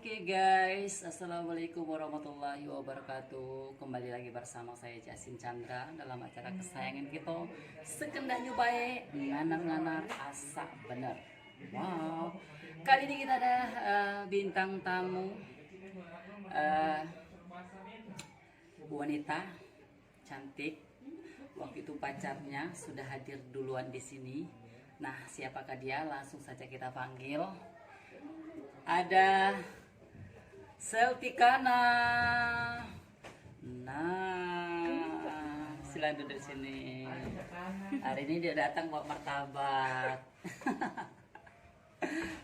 Oke guys, Assalamualaikum warahmatullahi wabarakatuh. Kembali lagi bersama saya Jasin Chandra dalam acara kesayangan kita Sekendah Nyobae Nganar-nganar Asa Bener. Wow, kali ini kita ada bintang tamu, wanita cantik. Waktu itu pacarnya sudah hadir duluan di sini. Nah, siapakah dia? Langsung saja kita panggil. Ada Seltikana. Nah, silakan duduk di sini. Hari ini dia datang bawa martabak.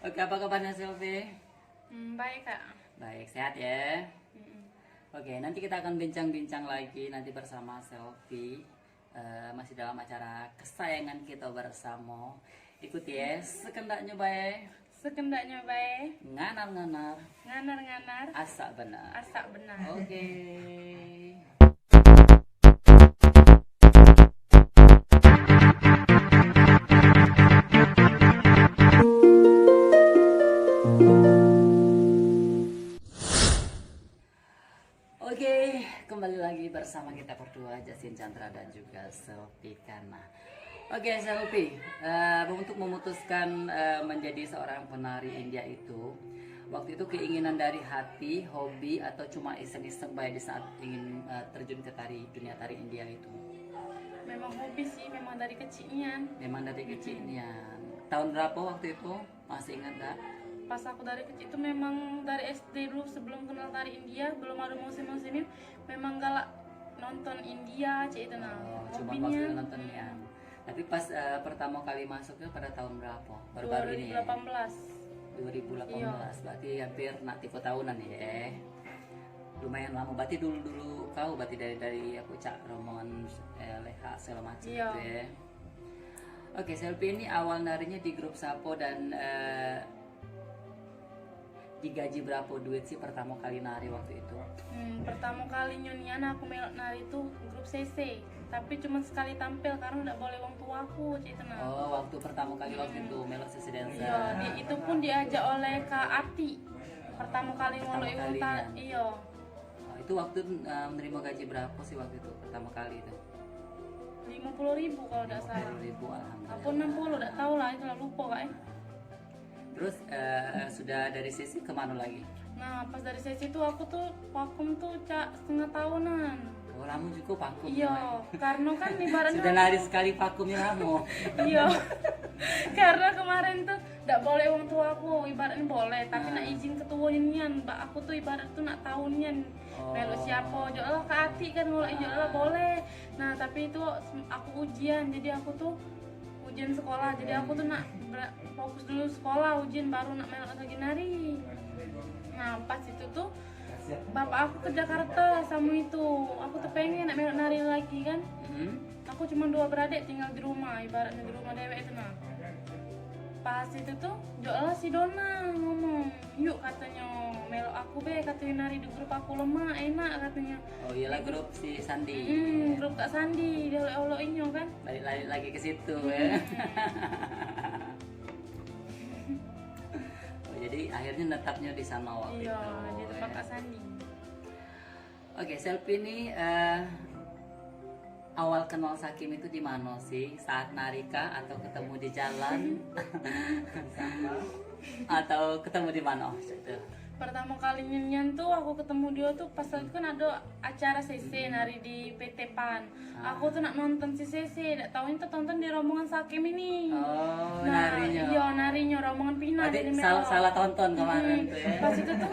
Oke, apa kabarnya Selvi? Baik kak. Baik, sehat ya. Oke, nanti kita akan bincang-bincang lagi nanti bersama Selvi. Masih dalam acara kesayangan kita bersama. Ikuti ya, Sekendah Nyobae. Sekendak nyobae Nganar-nganar nganar-nganar Asa Benar. asa benar. Oke. Oke, kembali lagi bersama kita berdua, Jasin Chandra dan juga Selvikana. Oke, Selvi, untuk memutuskan menjadi seorang penari India itu, waktu itu keinginan dari hati, hobi, atau cuma iseng-iseng baik di saat ingin terjun ke dunia tari India itu? Memang hobi sih, memang dari kecilnya. Memang dari kecilnya. Tahun berapa waktu itu? Masih ingat gak? Pas aku dari kecil itu memang dari SD dulu, sebelum kenal tari India, belum ada musim-musimnya, memang galak nonton India, cik itu nah. Cuma Hobinya waktu nontonnya. Tapi pas pertama kali masuknya pada tahun berapa? Baru-baru ini ya? 2018. 2018, Iya. berarti hampir nak 3 tahunan ya. Lumayan lama, berarti dulu kau berarti dari aku cak rombongan leha segala macam Iya. gitu ya. Oke, Selvi ini awal narinya di grup Sapo dan digaji berapa duit sih pertama kali nari waktu itu? Pertama kali nyonian aku melok nari itu grup CC, tapi cuma sekali tampil karena udah boleh wong tuaku, cik itu nah. Oh, waktu pertama kali waktu itu melok sesi dansa. Iya, itu pun diajak oleh Kak Ati. Pertama kali Pertama ngolok kalinya. iya. Oh, itu waktu menerima gaji berapa sih waktu itu pertama kali itu? 50.000 kalau tidak salah. 50.000, Aku alhamdulillah. 60, tidak tahu lah, itu lah lupa kak. Terus sudah dari sisi kemana lagi? Nah, pas dari sesi itu aku tuh vakum tuh cak setengah tahunan. Oh, kamu juga vakum. Iya, karena kan ibaratnya Sudah nari sekali vakumnya kamu. iya. Karena kemarin tuh tidak boleh orang tua aku, ibaratnya boleh, tapi nak izin ketua nian, mbak aku tuh ibarat tuh nak tahu nian. Melo siapa, jodoh ke hati kan kalau jodoh boleh. Nah, tapi itu aku ujian, jadi aku tuh ujian sekolah, jadi aku tuh nak fokus dulu sekolah, ujian baru nak melok lagi nari. Nah, pas itu tuh bapak aku ke Jakarta sama itu, aku tuh pengen nak melok nari lagi kan. Aku cuma 2 beradik tinggal di rumah, ibaratnya di rumah dewek itu nah. Pas itu tuh jodoh si Dona ngomong, yuk katanya melok aku be, katanya nari di grup aku lemah enak katanya. Oh iyalah, grup si Sandi. Grup Kak Sandi, dia olok-oloknya kan. Balik lagi ke situ ya. Oh, jadi akhirnya netapnya di sana waktu Iya, itu. di tempat Kak Sandi. Oke, Selvi ini awal kenal Sakim itu di mana sih? Saat narika atau ketemu di jalan? Atau ketemu di mana? Pertama kali nyanyian tuh aku ketemu dia tuh pas itu kan ada acara CC nari di PT PAN. Aku tuh nak nonton si CC, tidak tahu itu tonton di rombongan Sakim ini. Oh, Nah, narinya. iya narinya rombongan Pina Berarti dari salah tonton kemarin tuh ya. Pas itu tuh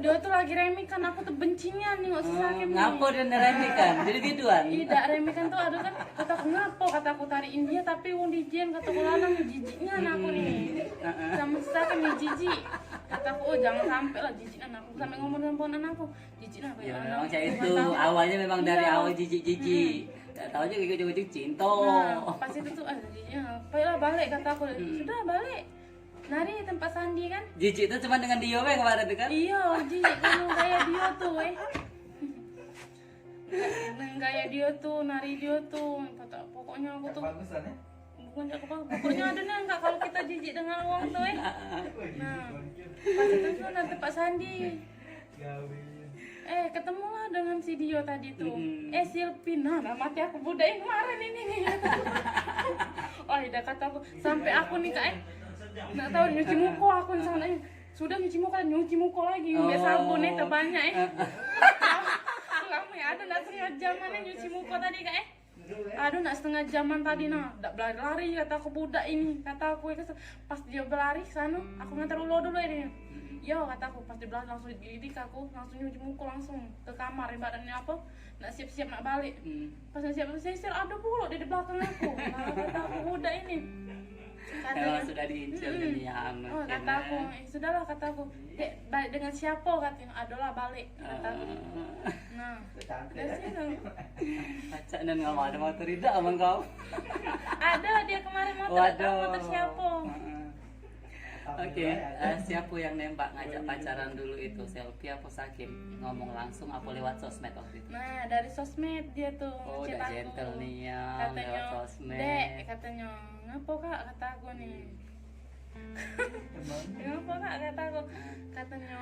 dia tuh lagi remi kan, aku tuh bencinya nih nggak si Sakim nih. Ngapo dia neremi kan? Jadi biduan. Tidak remi kan tuh ada kan kataku ngapo, kataku tari India tapi wong dijian, kataku lanang jijiknya aku nih. Sama si Sakim nih jijik. Kataku oh jangan sampai lah jijiknya aku, sampai ngomong dengan ponan aku jijiknya aku Ya ya memang anak. saya itu awalnya memang dari Iya. awal jijik-jijik. Tak tahu aja ujung-ujung cinta. Nah, pas itu tuh jijiknya, ayolah balik kataku. Sudah balik. Nari tempat Sandi kan? Jijik itu cuma dengan Dio yang kemarin tuh kan? Iya, jijik kan kayak dia tuh dengan gaya dia tuh, nari dia tuh. Pokoknya aku tuh gonjak kepala. Pokoknya ada nih enggak kalau kita jijik dengan uang tuh Nah, pas itu nanti Pak Sandi ketemulah dengan si Dio tadi tuh. Silpin, nah mati aku budain kemarin ini nih. Oh udah kata aku, sampai aku nih kak nggak tahu nyuci muka aku di sana. Sudah nyuci muka lagi, nggak sabun itu banyak lama ya, ada nggak setengah jaman nyuci muka tadi kak aduh nak setengah jaman tadi ndak berlari kata aku budak ini kata aku pas dia berlari ke sana aku ngantar ulo dulu ini yo kata aku pas dia berlari langsung dididik aku langsung nyuci muka langsung ke kamar ibaratnya apa nak siap-siap nak balik pas nak siap-siap ada pula di belakang aku kata aku budak ini katanya sudah diincar dunia oh kata aku sudahlah kata aku dek balik dengan siapa katanya adalah balik kata aku nah dari situ acak dan nggak ada motor tidak emang kau ada dia kemarin motor siapa Oke, siapa yang nembak ngajak pacaran dulu itu selfie apa Sakim ngomong langsung apa lewat sosmed waktu itu? Nah dari sosmed dia tuh oh udah gentle nih ya lewat sosmed dek katanya ngapa kak kata aku nih ngapa kak kata aku katanya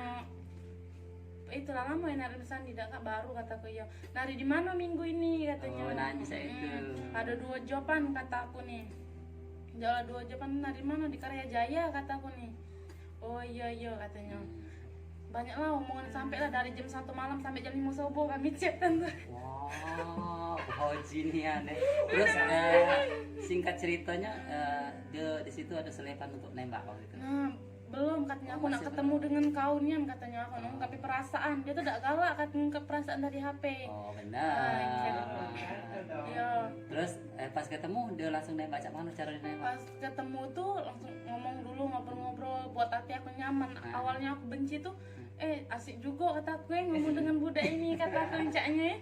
itulah lama ya nari Sandi kak baru kataku ya nari di mana minggu ini katanya oh nanya saya itu ada 2 jawaban kata aku nih jalan 2 jawaban nari mana di Karya Jaya kataku nih oh iya katanya banyak lah omongan sampai lah dari jam 1 malam sampai jam 5 subuh kami chat tentu wow hoji nih aneh terus singkat ceritanya di situ ada selepan untuk nembak waktu itu nah belum katanya aku nak ketemu dengan kaunnya katanya aku mengungkapi perasaan dia tuh tidak galak katanya ke perasaan dari HP oh benar iya terus pas ketemu dia langsung nembak cak mana cara nembak pas ketemu tuh langsung ngomong dulu ngobrol-ngobrol buat hati aku nyaman awalnya aku benci tuh asik juga kata aku ngomong dengan budak ini kata aku caknya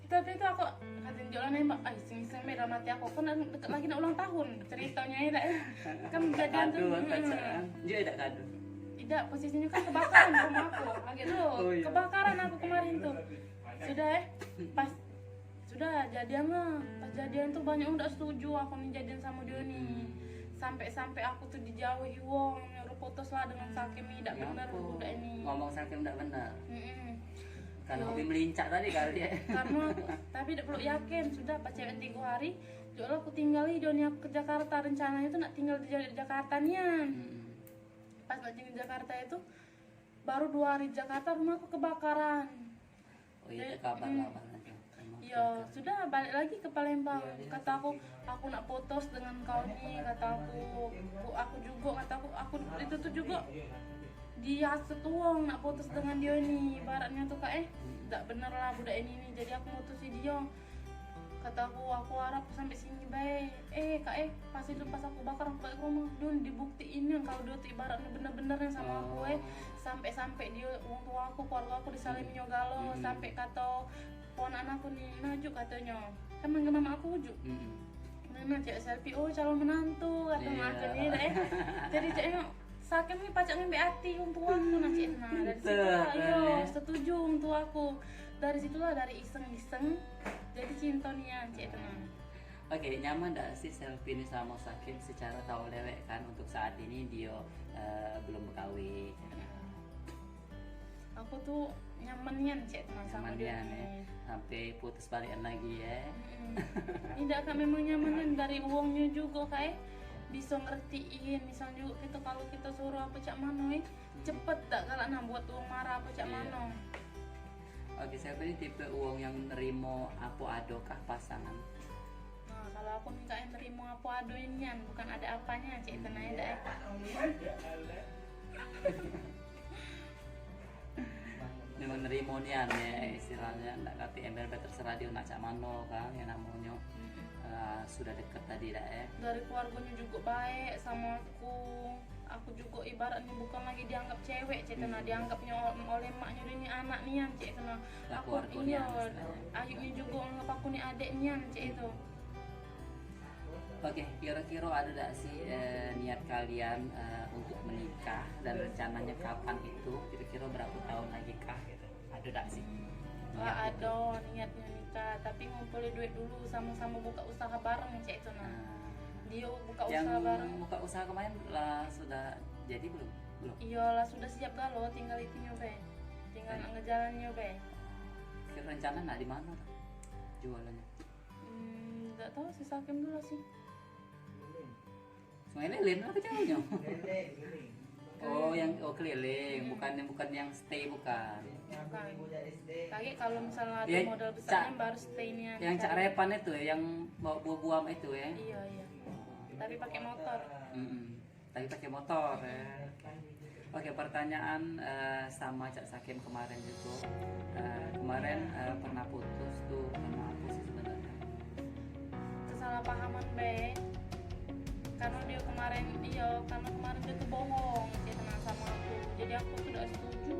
tapi itu aku katanya jualan nembak iseng-iseng beda mati aku kan deket lagi nak ulang tahun ceritanya ya kan kejadian tuh dia tidak kado tidak posisinya kan kebakaran rumah aku lagi tuh kebakaran aku kemarin tuh sudah pas sudah jadian lah pas jadian tuh banyak udah setuju aku nih jadian sama dia nih sampai aku tuh dijauhi wong nyuruh putus lah dengan Sakim tidak benar udah ini ngomong Sakim tidak benar karena hobi melincak tadi kali ya karena tapi tidak perlu yakin sudah pas cewek 3 hari jual aku tinggali Joni aku ke Jakarta rencananya tuh nak tinggal di Jakarta nian pas nak tinggal di Jakarta itu baru 2 hari di Jakarta rumahku kebakaran oh iya kabar lah iya sudah balik lagi ke Palembang kata aku nak putus dengan kau nih kata aku juga kata aku itu tuh juga dia setuang nak putus dengan dia nih ibaratnya tuh kak tidak bener lah budak ini nih jadi aku mutusin dia kata aku harap sampai sini baik kak pas itu pas aku bakar aku balik ke rumah dia dibuktiin yang kalau dia tuh ibaratnya bener-bener sama aku sampai dia orang tua aku keluarga aku disalimi nyogalo sampai kata ponakan aku nih Naju katanya kan manggil mama aku Uju mana cek selfie calon menantu kata mak aku nih jadi ceknya Sakim nih pacaknya beati untuk aku nah cek dari situ setuju untuk aku dari situlah dari iseng jadi cinta nih ya cek tenang. Oke, nyaman gak sih selfie ini sama Sakim secara tahu lewek kan untuk saat ini dia belum berkawin aku tuh nyamannya cek tenang sama dia sampai putus balikan lagi ya tidak kak memang nyamannya dari uangnya juga kak bisa ngertiin misalnya juga kita kalau kita suruh apa cak mano cepet tak kalau buat uang marah apa cak mano oke saya ini tipe uang yang nerimo apa adokah pasangan nah kalau aku minta yang nerimo apa adoinnya bukan ada apanya cek tenang ada memang nerimo nian ya istilahnya nggak kati ember terserah dia nak cak mano kan yang namanya sudah dekat tadi dah dari keluarganya juga baik sama aku juga ibaratnya bukan lagi dianggap cewek cetena dianggapnya oleh maknya ini anak nian cetena aku ayunya juga anggap aku nih adeknya cek itu. Oke, kira-kira ada gak sih niat kalian untuk menikah dan rencananya kapan itu kira-kira berapa tahun lagi kah ada gak sih? Ada niatnya nikah tapi ngumpulin duit dulu sama-sama buka usaha bareng cek itu Dia buka Yang usaha bareng. buka usaha kemarin lah sudah jadi belum? Belum. Iyalah sudah siap galau, tinggal itu nyobe. Tinggal nak ngejalan nyobe. Kira rencana nak di mana tuh jualannya? Nggak tahu sih, Sakim dulu sih. Sungai Lilin apa jauhnya? Oh, yang keliling, bukan yang stay bukan. Bukan. Lagi kalau misalnya ada Ya, modal Cak. besarnya baru stay-nya. Yang Cak Repan itu ya, yang bawa buah-buah itu ya. Iya. Tapi pakai motor. Tapi pakai motor ya. Oke, pertanyaan sama Cak Sakim kemarin juga. Kemarin pernah putus tuh karena apa sih sebenarnya? Kesalahpahaman be. Karena kemarin dia tuh bohong, dia tenang sama aku. Jadi aku tidak setuju.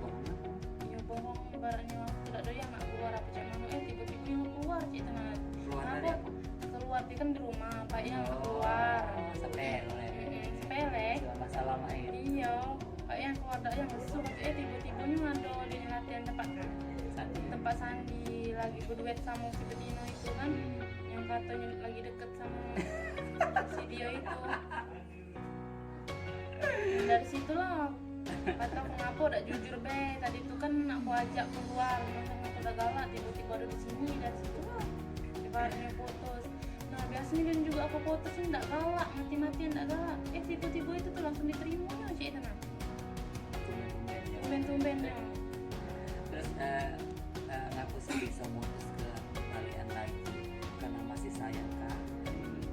Bohong apa? Iya bohong, ibaratnya aku tidak doyan nak keluar apa cak mano tiba-tiba dia keluar cik tenang. Keluar dari apa? Keluar dia kan di rumah, baiknya keluar. Sepele. Sepele. Cuma masalah main. Iya, baiknya keluar dak yang mesum. Tiba-tiba ada dia latihan tempat sandi lagi berduet sama si Betino itu kan, yang katanya lagi deket sama si dia itu. Dan dari situlah kata aku ngapa udah jujur be, tadi itu kan aku ajak keluar, masa aku udah galak tiba-tiba ada di sini. Dari situlah ibaratnya putus. Nah biasanya kan juga aku putus enggak galak, mati-matian enggak galak. Tiba-tiba itu tuh langsung diterimanya cik tenang. Tumben-tumbennya. Terus ngaku sih bisa mutus ke kalian lagi karena masih sayang kah?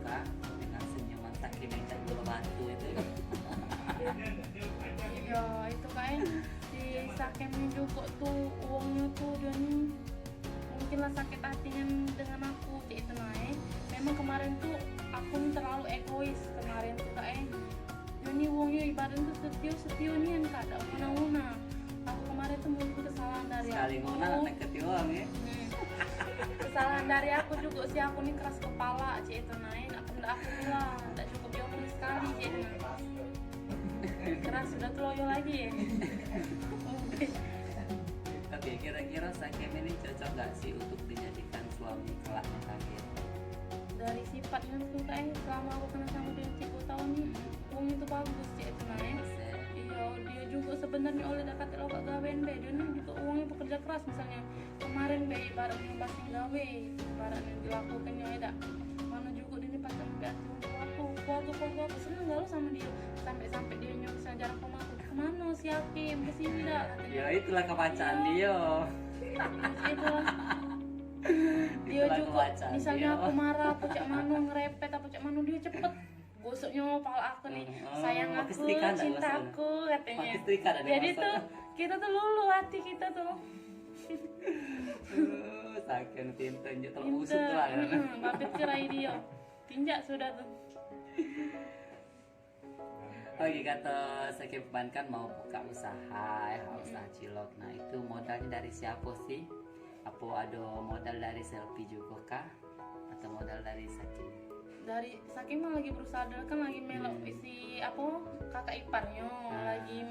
Kah dengan senyuman Sakim yang cak bola batu itu? Iya itu kayak si Sakim juga tuh uangnya tuh dia nih mungkinlah sakit hatinya dengan aku cik itu naik. Memang kemarin tuh aku nih terlalu egois kemarin tuh kayak dia nih uangnya ibaratnya tuh setiu nih yang kak ada una. Aku kemarin tuh mungkin kesalahan dari Sekali aku. ngona deket uang ya. Kesalahan dari aku juga sih, aku nih keras kepala cik itu naik. Aku bilang tidak cukup diomongin sekali cik itu naik. Keras sudah loyo lagi ya. Oke, kira-kira Sakim ini cocok gak sih untuk dijadikan suami kelaknya Sakim? Dari sifatnya tuh kayak selama aku kenal sama dia 10 tahun nih, uang itu bagus cik itu naik. Iya, dia juga sebenarnya oleh dekat lo gak gawean be, dia nih juga uangnya bekerja keras. Misalnya kemarin be ibaratnya pasti gawe, ibaratnya dilakukannya ada mana juga dia nih pakai membantu untuk aku seneng gak lo sama dia, sampai dia nyuruh misalnya jarang kemana si Hakim kesini dah katanya. Ya itulah kebacaan dia. Itulah dia Itulah juga kebacaan misalnya dia. aku marah apa cak mano ngerepet apa cak mano dia cepet gosoknya pala aku nih, sayang pakai aku setrika nggak cintaku katanya. Pakai setrika ada Jadi dimasak. tuh kita tuh lulu hati kita tuh Saking pintu njuk terusut lah kan. babit cerai dia tinjak sudah tuh. Oke, kata Sakim kan mau buka usaha ya, usaha cilok. Nah itu modalnya dari siapa sih? Apa ada modal dari Selfie juga kah? Atau modal dari Sakim? Dari Saking mah lagi berusaha kan lagi melok isi apa kakak iparnya lagi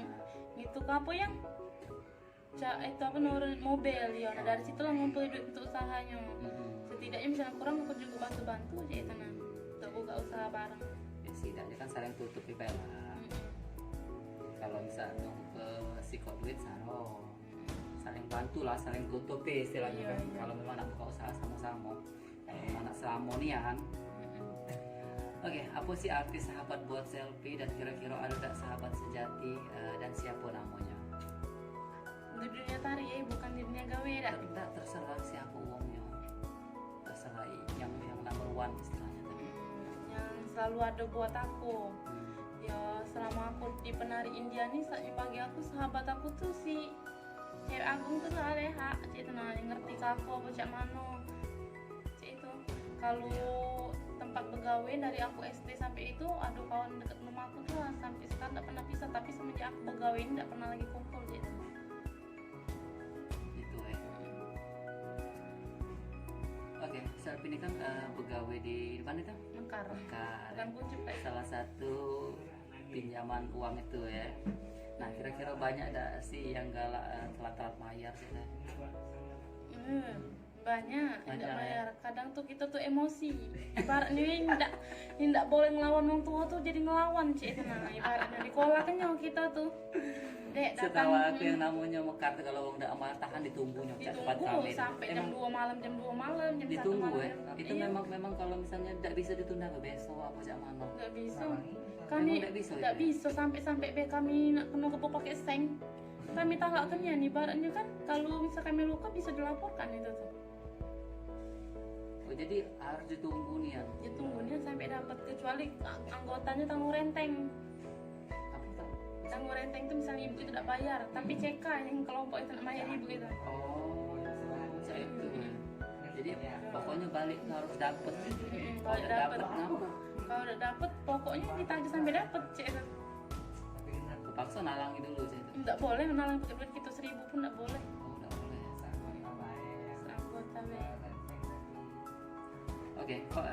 gitu ke apa yang itu apa nurun mobil ya. Nah dari situ lah ngumpul duit untuk usahanya. Setidaknya misalnya kurang aku juga bantu-bantu aja itu nah untuk buka usaha bareng. Ya setidaknya kan saling tutup lah. Kalau misalnya ke sikot duit saling bantu lah, saling tutup istilahnya kan. Kalau memang nak buka usaha sama-sama, kalau memang nak selamonian. Oke, apa sih arti sahabat buat Selfie dan kira-kira ada tak sahabat sejati dan siapa namanya? Untuk dunia tari ya, bukan di dunia gawe dah. Tidak terserah siapa uangnya, terserah yang number one istilahnya tadi. Yang selalu ada buat aku. Ya selama aku di penari India nih, bagi aku sahabat aku tuh si Cewek Agung tuh lah Leha, cik itu nah yang ngerti ke aku apa cak mano, cik itu. Kalau tempat begawe dari aku SD sampai itu ada kawan deket rumah aku tuh lah, sampai sekarang tidak pernah pisah. Tapi semenjak aku begawe ini tidak pernah lagi kumpul cik itu. Gitu ya. Oke, Selfie ini kan begawe di mana itu? Mekar. Bukan Kuncup Salah satu pinjaman uang itu ya. Nah kira-kira banyak ada sih yang galak telat bayar sih? banyak Banyak, tidak ya. bayar. Kadang tuh kita tuh emosi, ibaratnya yang tidak boleh ngelawan orang tua tuh jadi ngelawan cik. Nah ibaratnya di sekolah kan nyawa kita tuh dek datang Setahu aku yang namanya mekar tuh kalau udah amal tahan ditunggu nyok cepat ditunggu kami. sampai jam Emang 2 malam, jam 2 malam, jam 1 ditunggu malam. Itu Iya, memang kalau misalnya tidak bisa ditunda ke besok apa cak mana. nggak bisa. Emang Kami nggak bisa nggak itu ya? bisa sampai be kami nak kena kepo pakai seng. Kami talakkan ya nih, ibaratnya kan kalau misal kami luka bisa dilaporkan itu tuh. Oh jadi harus ditunggu nih ya. Ditunggunya sampai dapat, kecuali anggotanya tanggung renteng. Apa tuh? Tanggung renteng itu misalnya ibu itu tidak bayar, tapi CK yang kelompok itu nak bayar ibu itu. Oh, saya itu. Jadi pokoknya balik harus dapet gitu. Kalau Kalau udah dapet dapet, kenapa? kalau udah dapet pokoknya ditagih sampai dapet cek itu. Kepaksa nalangi dulu saya itu. Nggak boleh menalang pakai duit kita 1.000 pun nggak boleh. Oh, nggak boleh. Anggota be. Oke, kok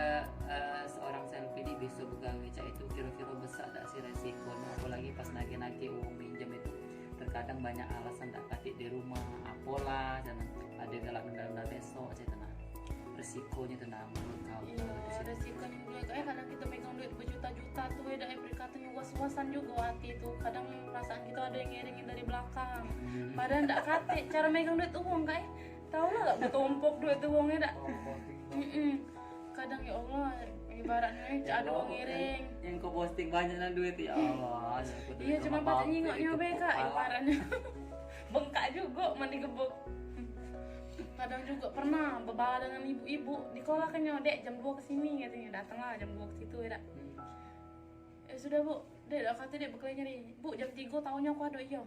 seorang selfie ini bisa begawe cak itu kira-kira besar tak sih resikonya, apalagi pas nagih-nagih uang minjem itu terkadang banyak alasan tak katik di rumah apalah dan ada galak nunda besok cak tenang resikonya tenang menurut kau. Iya, resikonya juga kayak kadang kita megang duit berjuta-juta tuh beda berkatanya was-wasan juga hati tuh. Kadang perasaan kita ada yang ngiringin dari belakang. Padahal ndak kate cara megang duit uang kayak tau lah gak bertumpuk duit uangnya dak. Kadang ya Allah ibaratnya ada uang ngiring. Yang kau posting banyak dan duit ya Allah. Iya cuma pas nyingoknya beka ibaratnya. Bengkak juga mandi gebuk. Kadang juga pernah berbala dengan ibu-ibu di sekolah kan dek jam 2 kesini katanya, datanglah jam 2 ke situ ya dak. Sudah bu, dek dak kata dek bekalnya nih bu jam 3 tahunya aku ada iya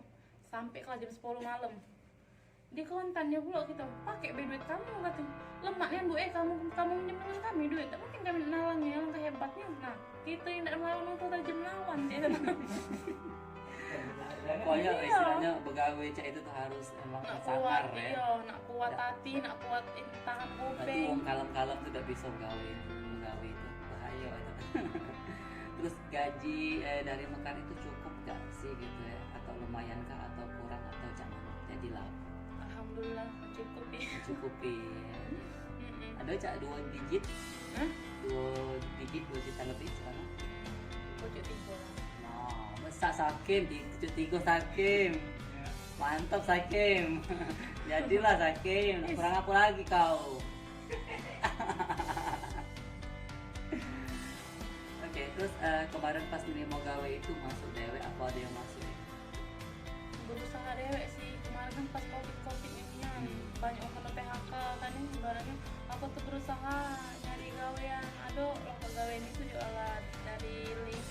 sampai kelas jam 10 malam di kontannya pula kita pakai duit kamu katanya lemaknya bu kamu minjem dengan kami duit tak mungkin kami nalangnya langkah hebatnya. Nah kita yang tidak melawan untuk tajam lawan dia. Pokoknya istilahnya begawe cak itu tuh harus emang Nak sangar kuat, ya. iya, nak kuat hati, nak kuat tangan Nanti kuping. uang kalem-kalem tuh udah bisa begawe itu bahaya itu. Terus gaji dari Mekar itu cukup gak sih gitu ya, atau lumayan kah atau kurang atau jangan jadi lah Alhamdulillah mencukupi. mencukupi ya. Mm-mm. Ada cak 2 digit Hah? 2 juta lebih sekarang. Pojok tiga lah. Nah, besar Sakim di 73 Sakim. Mantap Sakim. Jadilah Sakim. Kurang apa lagi kau? Oke, terus kemarin pas ini mau gawe itu masuk dewek apa ada yang masuk? Berusaha dewek sih kemarin kan pas covid ini ya banyak orang kena PHK kan ini ibaratnya aku tuh berusaha nyari gawean. Aduh lomba gawean itu jualan dari link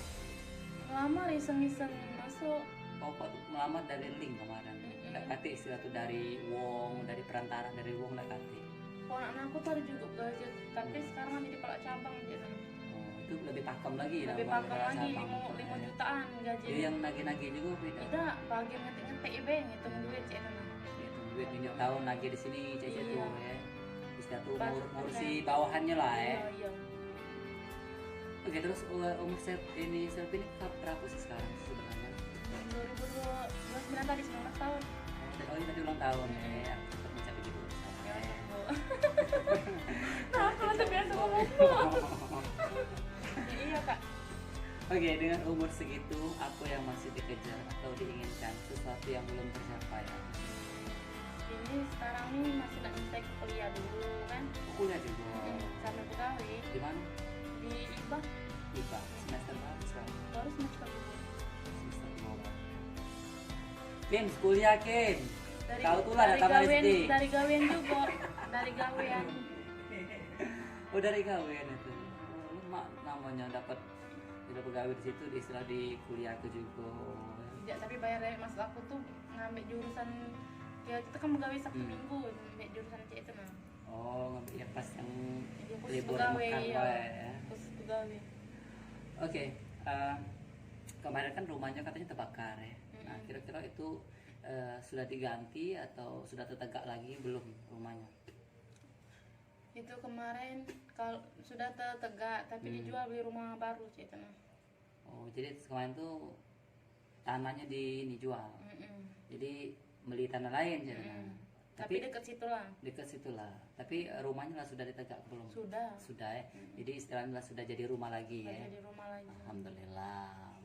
ngelamar iseng-iseng masuk. Oh, kok melamar dari link kemarin? Nggak kate istilah tuh dari wong, dari perantara, dari wong nggak kate. Ponakan aku tuh ada juga gaji tapi sekarang kan jadi kepala cabang dia sana. Oh, itu lebih pakem lagi. Lebih namanya, pangkal lagi Sabang. 5 jutaan gaji. Jadi yang nagih-nagih juga beda. Tidak, bagian ngetik-ngetik ibe ngitung duit cek sana. Itu duit ini tahun lagi di sini cek Iya. tuh ya. Istilah tuh Banyak ngurusi bener. bawahannya lah ya. Iya, iya. Oke, terus umur ini selfie ini berapa sih sekarang sebenarnya? 2029 tadi 19 tahun. Oh, ini tadi ulang tahun ya. Aku tetap mencapai di dulu sama Ya, ya. Bu. Nah, kalau terbiasa ngomong Bu. Ya, iya, Kak. Oke, dengan umur segitu, aku yang masih dikejar atau diinginkan sesuatu yang belum tercapai. Ini sekarang nih masih nak nyontek kuliah dulu kan. Kuliah juga. Sambil pegawai Di mana? di IBA IPA semester berapa sekarang? baru semester 2. Semester 2. Kim, kuliah Kim. Dari, Kau tuh lah dari datang gawean, SD. dari gawean juga. Dari gawean. Oh, dari gawean itu. Lu namanya dapat tidak pegawai di situ, di istilah di kuliah aku juga. Tidak, tapi bayar dari mas aku tuh ngambil jurusan ya kita kan pegawai Sabtu Minggu ngambil jurusan C itu nah. Oh, ngambil ya pas yang Jadi khusus libur pegawai makan ya. ya. Khusus pegawai. Oke, kemarin kan rumahnya katanya terbakar ya. Nah, kira-kira itu sudah diganti atau sudah tertegak lagi belum rumahnya? Itu kemarin kalau sudah tegak tapi dijual beli rumah baru C itu nah. Oh, jadi kemarin tuh tanahnya dijual. Jadi beli tanah lain ya. Tapi dekat situ lah. dekat situlah. Tapi rumahnya lah sudah ditegak belum? Sudah. Sudah ya. Jadi istilahnya lah sudah jadi rumah lagi ya. Jadi rumah lagi. Alhamdulillah.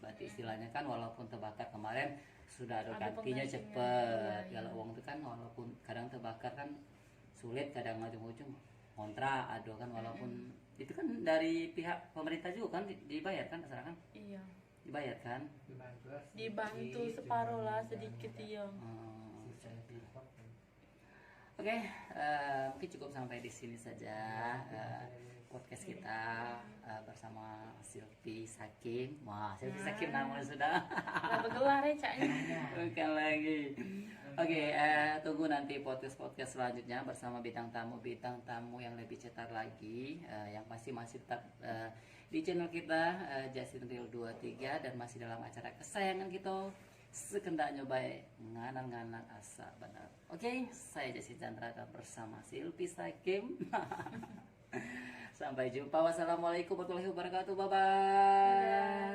Berarti istilahnya kan walaupun terbakar kemarin sudah ada Ada gantinya penggantinya. cepet. Iya, Kalau uang itu kan walaupun kadang terbakar kan sulit, kadang ujung-ujung kontra ada kan, walaupun itu kan dari pihak pemerintah juga kan dibayar kan, kan Iya. dibayar kan. Dibantu separuh lah sedikit iya. Oke, mungkin cukup sampai di sini saja podcast kita bersama Silvi Sakim. Wah, Silvi Sakim namanya sudah. Lah bergelar ya caknya. Bukan lagi. Oke, tunggu nanti podcast selanjutnya bersama bintang tamu yang lebih cetar lagi, yang pasti masih tetap di channel kita Jasin Real 23 dan masih dalam acara kesayangan kita sekendaknya baik nganan asa benar. Oke, saya Jasin Chandra dan bersama Silvi Sakim. Sampai jumpa. Wassalamualaikum warahmatullahi wabarakatuh. Bye bye.